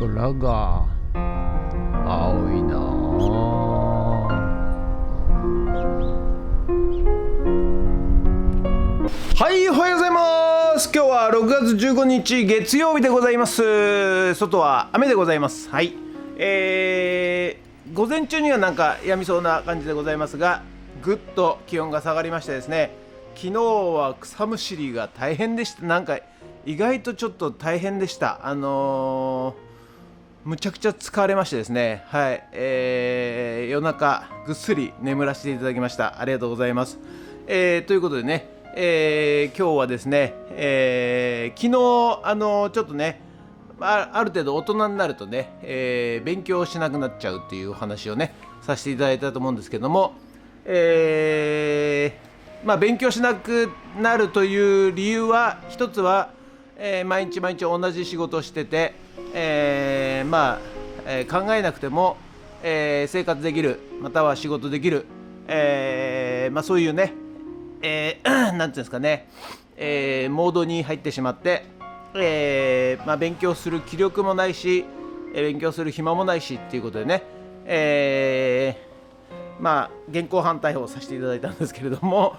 空が青いなはい、おはようございます。今日は6月15日月曜日でございます。外は雨でございます。はい、午前中にはなんかやみそうな感じでございますが、ぐっと気温が下がりましてですね、昨日は草むしりが大変でした。なんか意外とちょっと大変でした。むちゃくちゃ疲れましてですね、はい、夜中ぐっすり眠らせていただきました。ありがとうございます。ということでね、今日はですね、昨日ちょっとね、ある程度大人になるとね、勉強しなくなっちゃうっていうお話をねさせていただいたと思うんですけども、勉強しなくなるという理由は一つは、毎日毎日同じ仕事をしてて、考えなくても、生活できる、または仕事できる、そういうね、なんていうんですかね、モードに入ってしまって、勉強する気力もないし、勉強する暇もないしっていうことでね、現行犯逮捕させていただいたんですけれども、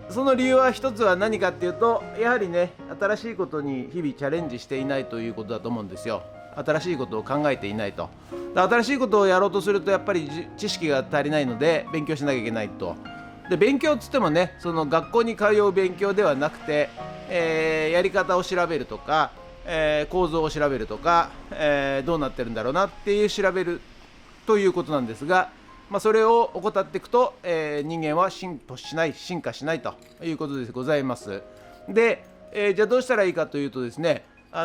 その理由は一つは何かっていうと、やはりね、新しいことに日々チャレンジしていないということだと思うんですよ。新しいことを考えていないと。新しいことをやろうとするとやっぱり知識が足りないので勉強しなきゃいけないと。で、勉強っつってもね、その学校に通う勉強ではなくて、やり方を調べるとか、構造を調べるとか、どうなってるんだろうなっていう調べるということなんですが、それを怠っていくと、人間は進化しないということでございます。で、じゃあどうしたらいいかというとですね、抽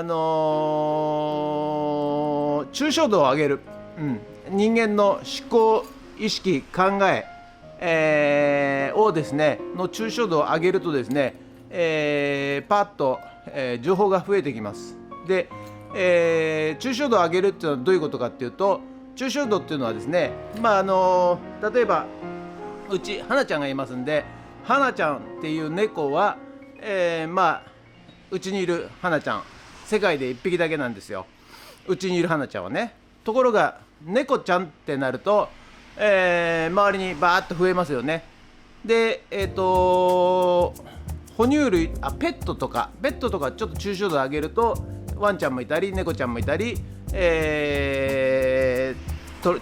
象度を上げる、人間の思考、意識、考えをですねの抽象度を上げるとですね、パッと、情報が増えてきます。で、抽象度を上げるっていうのはどういうことかっていうと、抽象度っていうのはですね、例えばうち花ちゃんがいますんで、花ちゃんっていう猫は、うちにいる花ちゃん、世界で1匹だけなんですよ、うちにいる花ちゃんはね。ところが猫ちゃんってなると、周りにバーッと増えますよね。で、哺乳類、ペットとかちょっと抽象度を上げると、ワンちゃんもいたり猫ちゃんもいたり、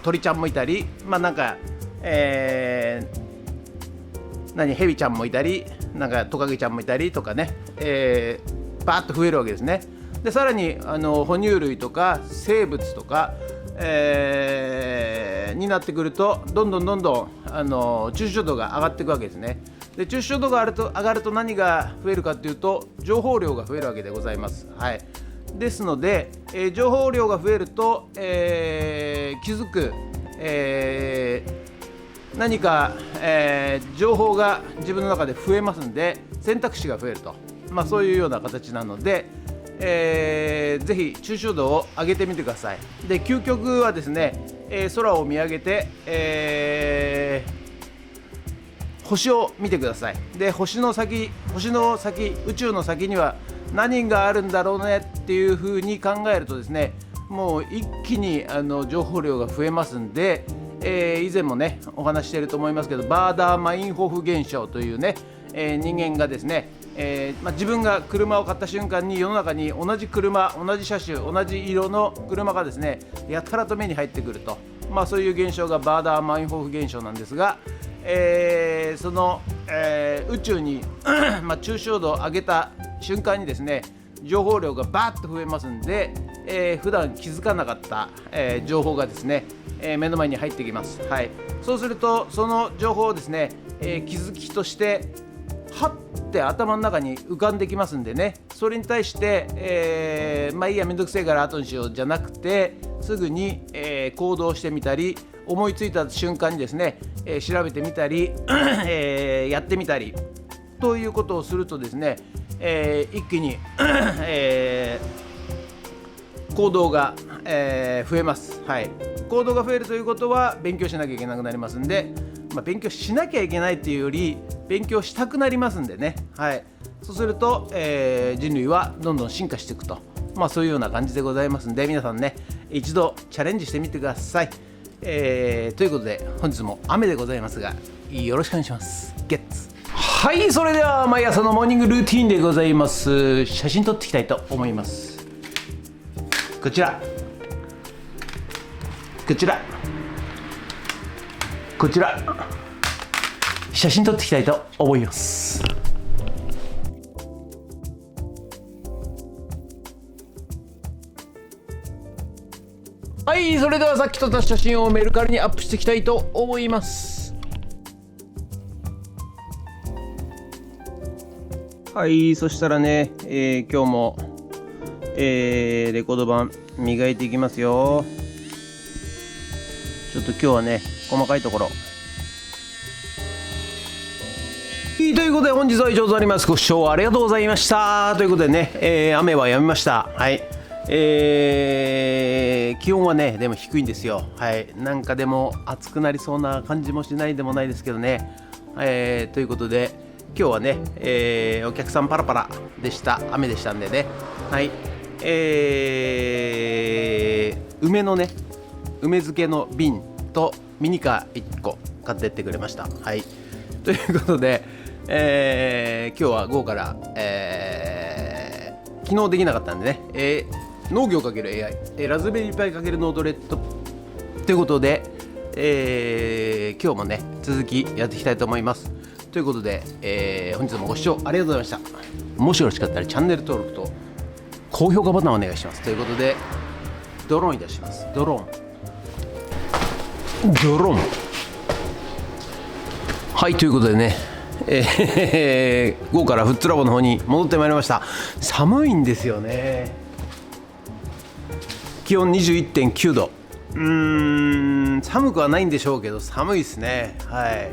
鳥ちゃんもいたり、ヘビちゃんもいたり、トカゲちゃんもいたりとかね、バーッと増えるわけですね。で、さらに哺乳類とか生物とか、になってくると、どんどん抽象度が上がっていくわけですね。で、抽象度が上がると何が増えるかというと、情報量が増えるわけでございます。はい。ですので、情報量が増えると、気づく、何か、情報が自分の中で増えますんで、選択肢が増えると、そういうような形なので、ぜひ抽象度を上げてみてください。で、究極はですね、空を見上げて、星を見てください。で、星の先、宇宙の先には何があるんだろうねっていうふうに考えるとですね、もう一気に情報量が増えますんで、以前もねお話していると思いますけど、バーダー・マインホフ現象というね、人間がですね、自分が車を買った瞬間に世の中に同じ車、同じ車種、同じ色の車がですねやたらと目に入ってくると、そういう現象がバーダー・マインホフ現象なんですが、その、宇宙に抽象度を上げた瞬間にですね、情報量がバーッと増えますんで、普段気づかなかった、情報がですね、目の前に入ってきます。はい。そうするとその情報をですね、気づきとしてはって頭の中に浮かんできますんでね、それに対して、いいや、めんどくせえから後にしようじゃなくて、すぐに、行動してみたり、思いついた瞬間にですね、調べてみたり、やってみたりということをするとですね、一気に、行動が、増えます。はい。行動が増えるということは勉強しなきゃいけなくなりますんで、勉強しなきゃいけないっていうより勉強したくなりますんでね。はい。そうすると、人類はどんどん進化していくとそういうような感じでございますんで、皆さんね一度チャレンジしてみてください。ということで本日も雨でございますがよろしくお願いします。ゲッツ。はい、それでは毎朝のモーニングルーティーンでございます。写真撮っていきたいと思います。こちら写真撮っていきたいと思います。はい、それではさっき撮った写真をメルカリにアップしていきたいと思います。はい、そしたらね、今日も、レコード盤磨いていきますよ。ちょっと今日はね細かいところ。ということで本日は以上となります。ご視聴ありがとうございました。ということでね、雨は止みました。はい、気温はねでも低いんですよ。はい、なんかでも暑くなりそうな感じもしないでもないですけどね。ということで今日はね、お客さんパラパラでした。雨でしたんでね。はい、梅のね梅漬けの瓶とミニカー1個買ってってくれました。はい、ということで、今日は午後から、昨日できなかったんでね、農業×AI、ラズベリーパイ×ノードレッドということで、今日もね続きやっていきたいと思います。ということで、本日もご視聴ありがとうございました。もしよろしかったらチャンネル登録と高評価ボタンをお願いします。ということでドローンいたします。ドローン。はい、ということでね、午後からフットラボの方に戻ってまいりました。寒いんですよね。気温 21.9 度。寒くはないんでしょうけど寒いですね。はい、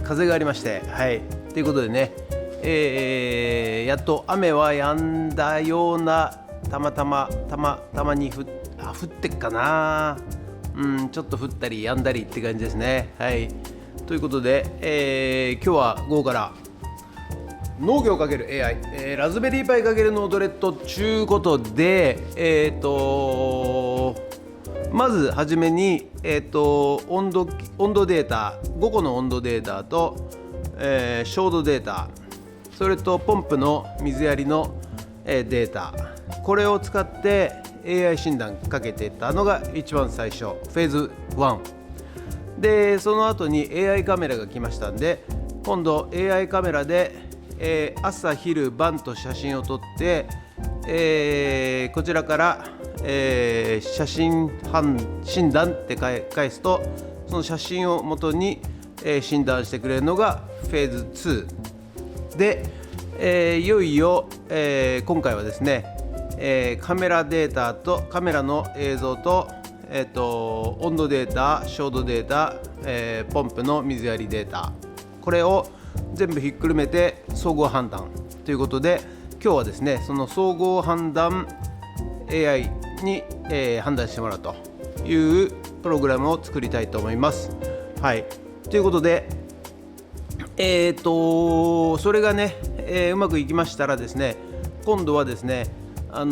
風がありまして、はい、ということでね、やっと雨は止んだような、たまに降ってっかな。ちょっと降ったり止んだりって感じですね。はい、ということで、今日は午後から農業×AI、ラズベリーパイ×ノードレッドということで、まずはじめに、温度データ、5個の温度データと、照度データ、それとポンプの水やりの、データ、これを使って AI 診断かけていったのが一番最初、フェーズ1で、その後に AI カメラが来ましたんで、今度 AI カメラで、朝昼晩と写真を撮って、こちらから、写真診断って返すと、その写真を元に、診断してくれるのがフェーズ2で、いよいよ、今回はですね、カメラデータとカメラの映像と、温度データ、照度データ、ポンプの水やりデータ、これを全部ひっくるめて総合判断ということで、今日はですねその総合判断 AI に、判断してもらうというプログラムを作りたいと思います。はい、ということで、それがね、うまくいきましたらですね、今度はですね、昨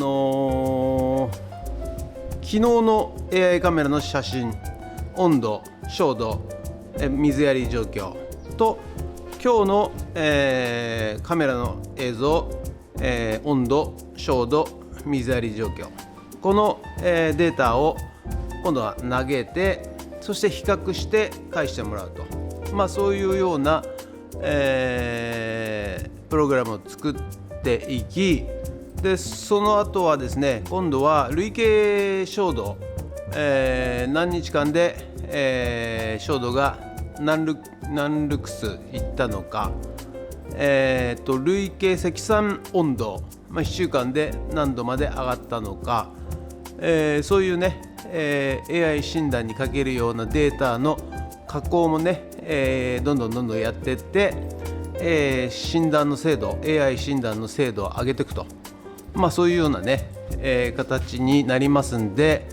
日の AI カメラの写真、温度、照度、水やり状況と今日の、カメラの映像、温度、照度、水やり状況、この、データを今度は投げて、そして比較して返してもらうと、そういうような、プログラムを作っていき、でその後はですね、今度は累計照度、何日間で、照度が何ルクスいったのか、累計積算温度、1週間で何度まで上がったのか、そういうね、AI 診断にかけるようなデータの加工もね、どんどんやっていって、診断の精度、 AI 診断の精度を上げていくと、そういうようなね、形になりますんで、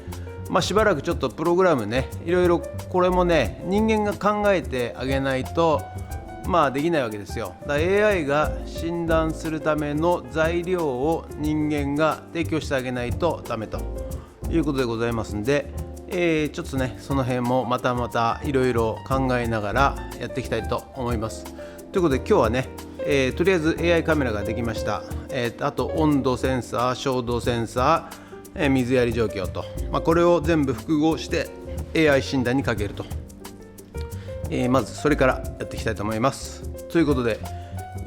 しばらくちょっとプログラムね、いろいろこれもね人間が考えてあげないと、できないわけですよ。だから AI が診断するための材料を人間が提供してあげないとダメということでございますんで、ちょっとねその辺もまたいろいろ考えながらやっていきたいと思います。ということで今日はね、とりあえず AI カメラができました。あと温度センサー、照度センサー、水やり状況と、これを全部複合して AI 診断にかけると、まずそれからやっていきたいと思います。ということで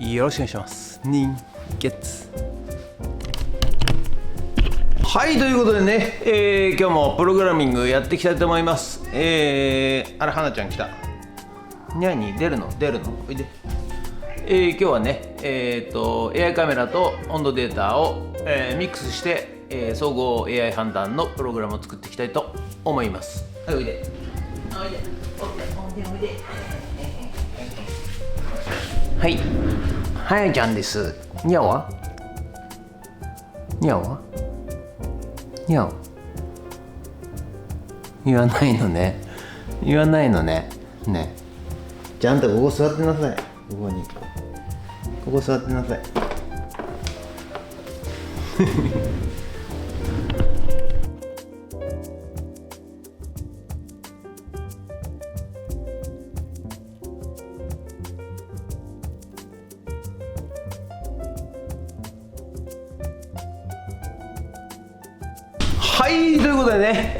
よろしくお願いします。人月はい、ということでね、今日もプログラミングやっていきたいと思います。あれ、花ちゃん来た。にゃに出るのおいで。今日はね、AI カメラと温度データを、ミックスして、総合 AI 判断のプログラムを作っていきたいと思います。はい、おいで。はい、はやちゃんです。にゃおはにゃお言わないのね。ね、じゃああんたここ座ってなさい。ここ座ってなさい。はい、ということでね、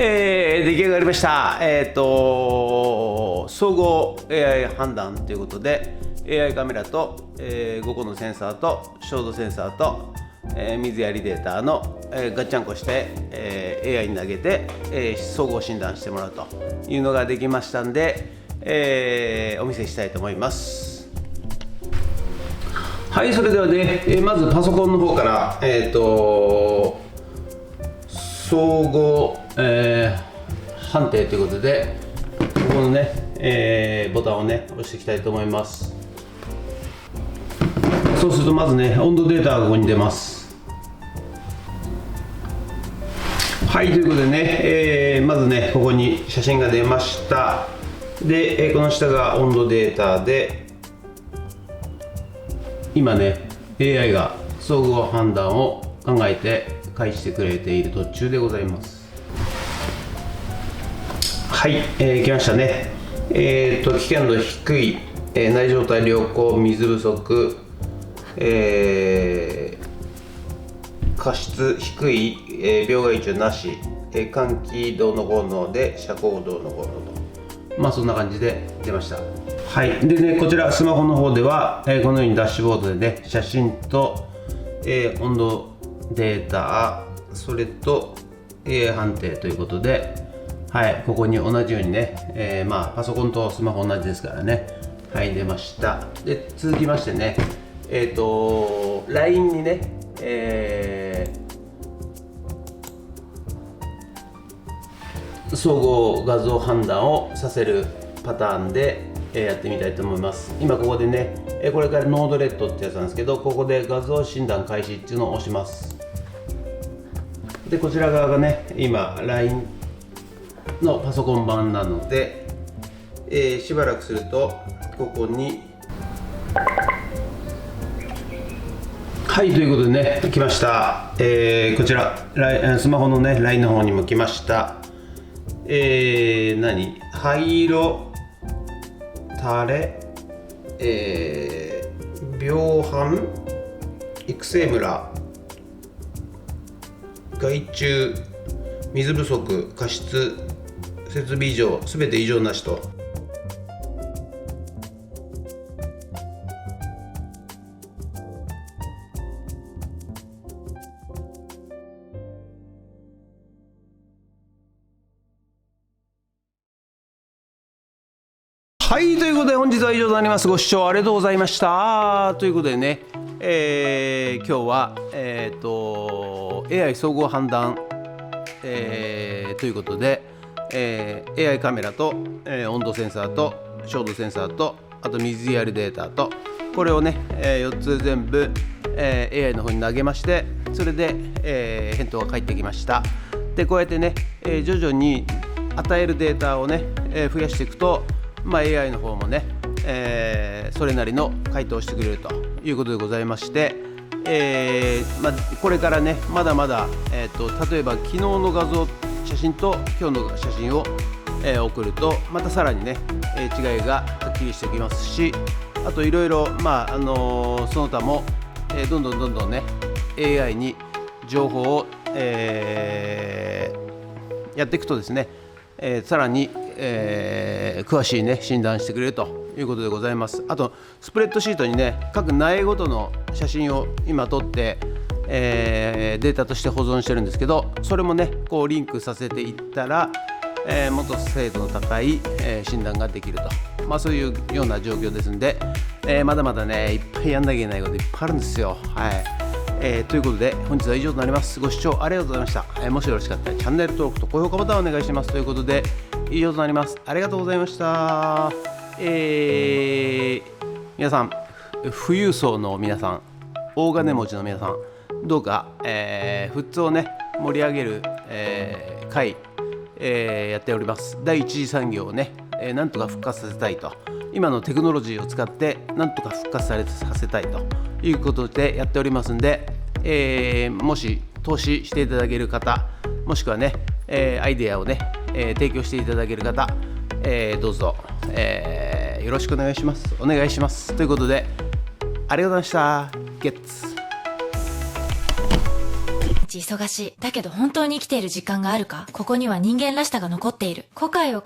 出来上がりました。総合 AI 判断ということで AI カメラと、5個のセンサーと照度センサーと、水やりデータの、ガッチャンコして、AI に投げて、総合診断してもらうというのができましたんで、お見せしたいと思います。はい、それではね、まずパソコンの方から、総合、判定ということでここのね、ボタンをね押していきたいと思います。そうするとまずね温度データがここに出ます。はい、ということでね、まずねここに写真が出ました。で、この下が温度データで今ね AI が総合判断を考えて返してくれている途中でございます。はい、来ましたね。危険度低い、内状態良好、水不足、過失低い、病害虫なし、換気どうのこうので遮光どうのこうのと、そんな感じで出ました。はい、でねこちらスマホの方では、このようにダッシュボードでね写真と、温度データ、それと AI 判定ということで、はい、ここに同じようにね、パソコンとスマホ同じですからね、はい、出ました。で続きましてね、LINE にね、総合画像判断をさせるパターンでやってみたいと思います。今ここでね、これからノードレッドってやつなんですけど、ここで画像診断開始っていうのを押します。でこちら側がね今 LINE のパソコン版なので、しばらくするとここにはい、ということでね来ました。こちらスマホのね LINE の方にも来ました。灰色タレ、病斑、育成ムラ、害虫、水不足、過失、設備異常、すべて異常なしと。はい、ということで本日は以上となります。ご視聴ありがとうございました。ということでね、今日は、AI 総合判断、ということで、AI カメラと、温度センサーと照度センサーとあと水やりデータとこれをね、4つ全部、AI の方に投げまして、それで、返答が返ってきました。でこうやってね、徐々に与えるデータをね、増やしていくと、AI の方もね、それなりの回答をしてくれるということでございまして、これからねまだまだ、例えば昨日の写真と今日の写真を、送るとまたさらにね、違いがはっきりしてきますし、あといろいろその他も、どんどんね AI に情報を、やっていくとですね、さらに、詳しいね診断してくれるということでございます。あとスプレッドシートにね各苗ごとの写真を今撮って、データとして保存してるんですけど、それもねこうリンクさせていったら、もっと精度の高い、診断ができると、そういうような状況ですんで、まだまだねいっぱいやんなきゃいけないこといっぱいあるんですよ。ということで本日は以上となります。ご視聴ありがとうございました。もしよろしかったらチャンネル登録と高評価ボタンをお願いします。ということで以上となります。ありがとうございました。皆さん、富裕層の皆さん、大金持ちの皆さん、どうか、富津をね盛り上げる、会、やっております。第一次産業をね、なんとか復活させたいと、今のテクノロジーを使ってなんとか復活させたいということでやっておりますんで、もし投資していただける方、もしくはね、アイデアをね、提供していただける方、どうぞ、よろしくお願いします。お願いします。ということでありがとうございました。ゲッツ忙しい。だけど本当に生きている時間があるか？ここには人間らしさが残っている。後悔を